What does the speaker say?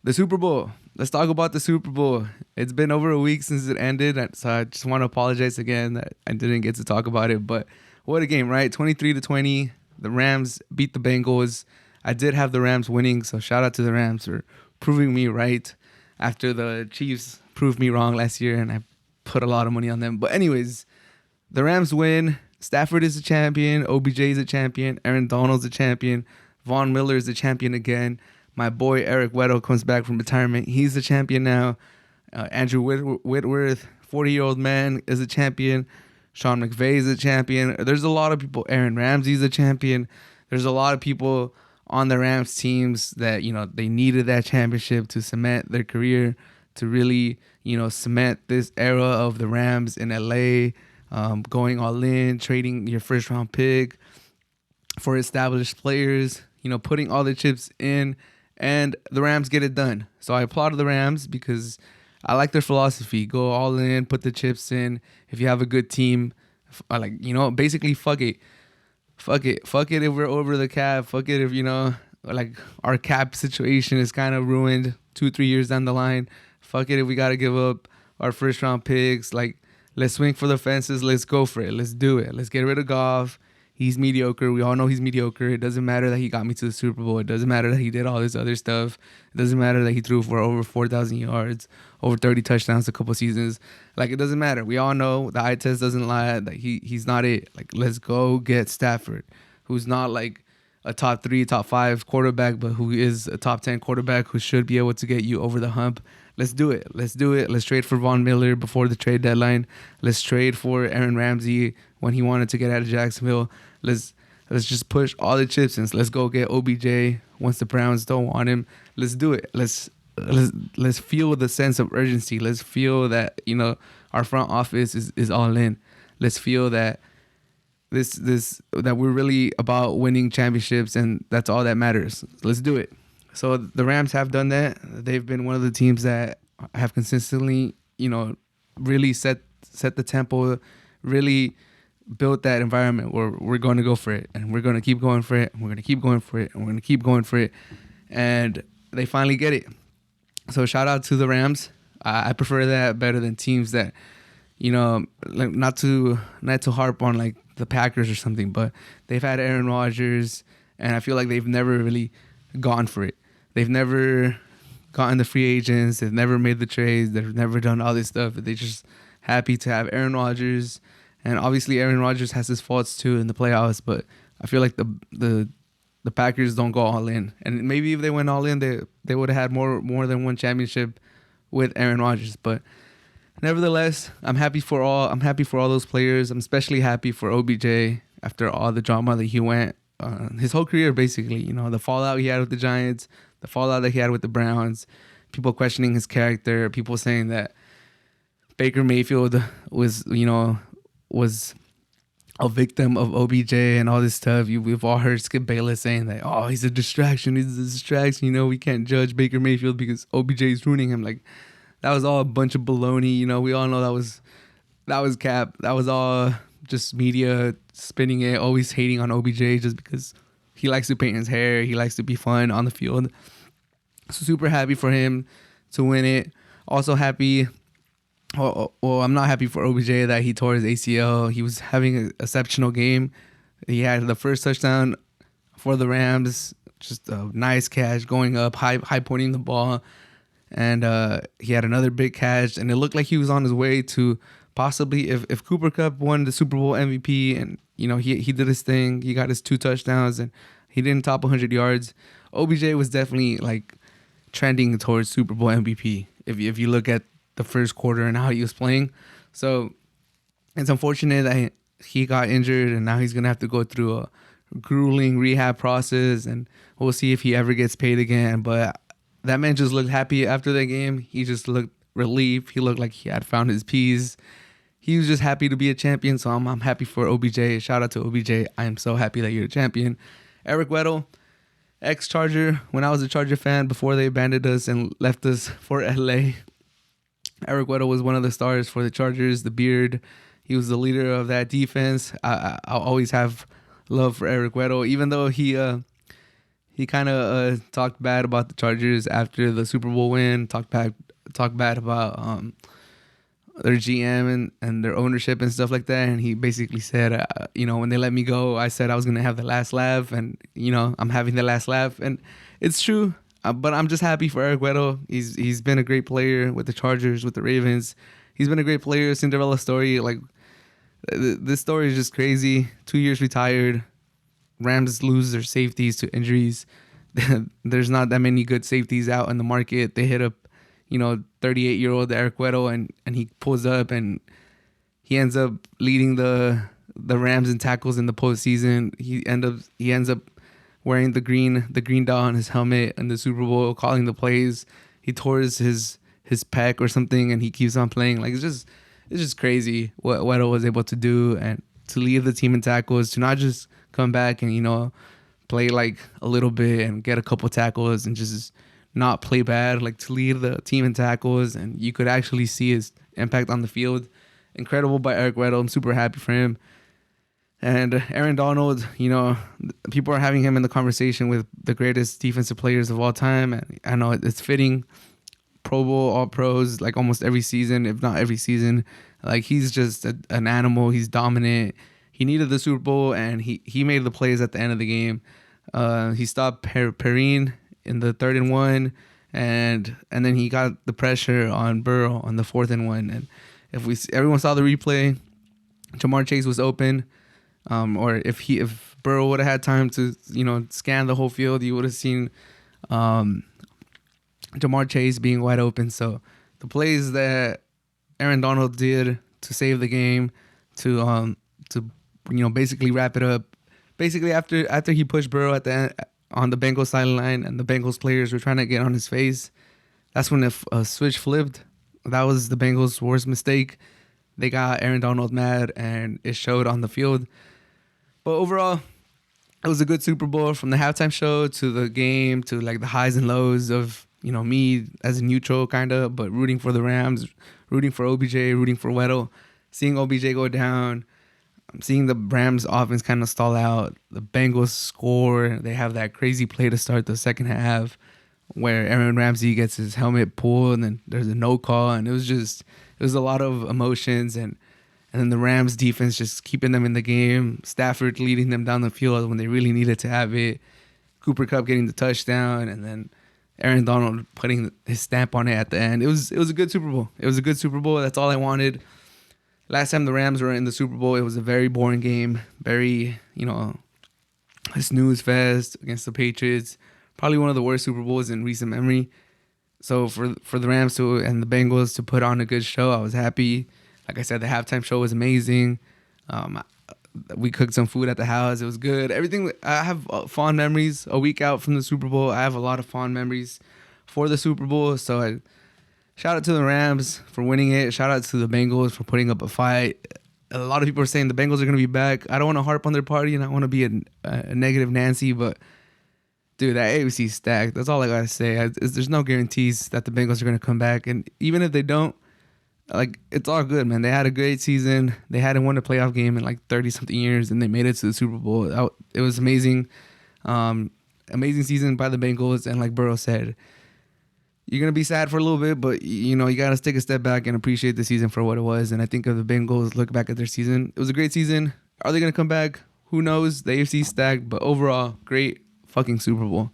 The Super Bowl. Let's talk about the Super Bowl. It's been over a week since it ended, so I just want to apologize again that I didn't get to talk about it. But what a game, right? 23-20. The Rams beat the Bengals. I did have the Rams winning, so shout out to the Rams for proving me right after the Chiefs proved me wrong last year, and I put a lot of money on them. But anyways, the Rams win. Stafford is a champion. OBJ is a champion. Aaron Donald's a champion. Von Miller is a champion again. My boy Eric Weddle comes back from retirement. He's the champion now. Andrew Whitworth, 40-year-old man, is a champion. Sean McVay is a champion. There's a lot of people. Aaron Ramsey's a champion. There's a lot of people on the Rams teams that, they needed that championship to cement their career, to really, cement this era of the Rams in LA, going all in, trading your first round pick for established players, putting all the chips in. And the Rams get it done. So I applaud the Rams because I like their philosophy. Go all in, put the chips in. If you have a good team, basically fuck it. Fuck it if we're over the cap. Fuck it if, our cap situation is kind of ruined 2-3 years down the line. Fuck it if we got to give up our first round picks. Let's swing for the fences. Let's go for it. Let's do it. Let's get rid of Goff. He's mediocre. We all know he's mediocre. It doesn't matter that he got me to the Super Bowl. It doesn't matter that he did all this other stuff. It doesn't matter that he threw for over 4,000 yards, over 30 touchdowns a couple seasons. It doesn't matter. We all know the eye test doesn't lie. That he's not it. Let's go get Stafford, who's not a top 3, top 5 quarterback, but who is a top 10 quarterback who should be able to get you over the hump. Let's do it. Let's do it. Let's trade for Von Miller before the trade deadline. Let's trade for Aaron Ramsey when he wanted to get out of Jacksonville. Let's just push all the chips in. Let's go get OBJ once the Browns don't want him. Let's do it. Let's feel the sense of urgency. Let's feel that our front office is all in. Let's feel that that we're really about winning championships, and that's all that matters. Let's do it. So the Rams have done that. They've been one of the teams that have consistently, really set the tempo, really built that environment where we're going to go for it, and we're going to keep going for it, and we're going to keep going for it, and we're going to keep going for it. And they finally get it. So shout out to the Rams. I prefer that better than teams that, not to harp on the Packers or something, but they've had Aaron Rodgers, and I feel like they've never really gone for it. They've never gotten the free agents. They've never made the trades. They've never done all this stuff. They're just happy to have Aaron Rodgers. And obviously Aaron Rodgers has his faults too in the playoffs, but I feel like the Packers don't go all in. And maybe if they went all in, they would have had more than one championship with Aaron Rodgers. But nevertheless, I'm happy for all those players. I'm especially happy for OBJ after all the drama that he went his whole career, basically. The fallout he had with the Giants, the fallout that he had with the Browns, people questioning his character, people saying that Baker Mayfield was a victim of OBJ and all this stuff. We've all heard Skip Bayless saying that, he's a distraction. We can't judge Baker Mayfield because OBJ is ruining him. That was all a bunch of baloney. We all know that was cap. That was all just media spinning it, always hating on OBJ just because he likes to paint his hair. He likes to be fun on the field. So super happy for him to win it. Also happy. Well, I'm not happy for OBJ that he tore his ACL. He was having an exceptional game. He had the first touchdown for the Rams, just a nice catch going up, high pointing the ball. And he had another big catch, and it looked like he was on his way to possibly, if Cooper Kupp won the Super Bowl MVP, and he did his thing, he got his 2 touchdowns, and he didn't top 100 yards. OBJ was definitely trending towards Super Bowl MVP. If you look at the first quarter and how he was playing. So it's unfortunate that he got injured, and now he's going to have to go through a grueling rehab process, and we'll see if he ever gets paid again. But that man just looked happy after that game. He just looked relieved. He looked like he had found his peace. He was just happy to be a champion, so I'm happy for OBJ. Shout out to OBJ. I am so happy that you're a champion. Eric Weddle, ex-Charger. When I was a Charger fan, before they abandoned us and left us for LA, Eric Weddle was one of the stars for the Chargers, the beard. He was the leader of that defense. I'll always have love for Eric Weddle, even though he he kind of talked bad about the Chargers after the Super Bowl win. Talked bad about their GM and their ownership and stuff like that. And he basically said, when they let me go, I said I was gonna have the last laugh, and I'm having the last laugh, and it's true. But I'm just happy for Eric Weddle. He's been a great player with the Chargers, with the Ravens. He's been a great player. Cinderella story. Like this story is just crazy. 2 years retired. Rams lose their safeties to injuries. There's not that many good safeties out in the market. They hit up, 38-year-old Eric Weddle, and he pulls up and he ends up leading the Rams in tackles in the postseason. He ends up wearing the green dot on his helmet in the Super Bowl, calling the plays. He tore his pec or something, and he keeps on playing. Like it's just crazy what Weddle was able to do, and to lead the team in tackles, to not just come back and play like a little bit and get a couple tackles and just not play bad, like to lead the team in tackles, and you could actually see his impact on the field. Incredible by Eric Weddle. I'm super happy for him. And Aaron Donald, people are having him in the conversation with the greatest defensive players of all time. And I know it's fitting. Pro Bowl, all pros, like almost every season, if not every season. Like he's just an animal. He's dominant. He needed the Super Bowl, and he made the plays at the end of the game. He stopped Perrine in the 3rd and 1, and then he got the pressure on Burrow on the 4th and 1. And everyone saw the replay, Jamar Chase was open. Or if Burrow would have had time to scan the whole field, you would have seen Jamar Chase being wide open. So the plays that Aaron Donald did to save the game, to basically wrap it up, basically after he pushed Burrow at the end, on the Bengals sideline, and the Bengals players were trying to get on his face, that's when a switch flipped. That was the Bengals' worst mistake. They got Aaron Donald mad, and it showed on the field. But overall, it was a good Super Bowl, from the halftime show to the game, to like the highs and lows of, me as a neutral kind of, but rooting for the Rams, rooting for OBJ, rooting for Weddle, seeing OBJ go down, seeing the Rams offense kind of stall out, the Bengals score. They have that crazy play to start the second half where Aaron Ramsey gets his helmet pulled, and then there's a no call, and it was a lot of emotions, and then the Rams defense just keeping them in the game. Stafford leading them down the field when they really needed to have it. Cooper Kupp getting the touchdown, and then Aaron Donald putting his stamp on it at the end. It was a good Super Bowl. It was a good Super Bowl. That's all I wanted. Last time the Rams were in the Super Bowl, it was a very boring game. Very, a snooze fest against the Patriots. Probably one of the worst Super Bowls in recent memory. So for the Rams and the Bengals to put on a good show, I was happy. Like I said, the halftime show was amazing. We cooked some food at the house. It was good. Everything. I have fond memories. A week out from the Super Bowl, I have a lot of fond memories for the Super Bowl. So shout out to the Rams for winning it. Shout out to the Bengals for putting up a fight. A lot of people are saying the Bengals are going to be back. I don't want to harp on their party, and I want to be a negative Nancy, but dude, that AFC stacked. That's all I got to say. There's no guarantees that the Bengals are going to come back. And even if they don't, it's all good, man. They had a great season. They hadn't won a playoff game in 30-something years, and they made it to the Super Bowl. It was amazing. Amazing season by the Bengals. And like Burrow said, you're going to be sad for a little bit, but, you got to take a step back and appreciate the season for what it was. And I think if the Bengals look back at their season, it was a great season. Are they going to come back? Who knows? The AFC stacked, but overall, great fucking Super Bowl.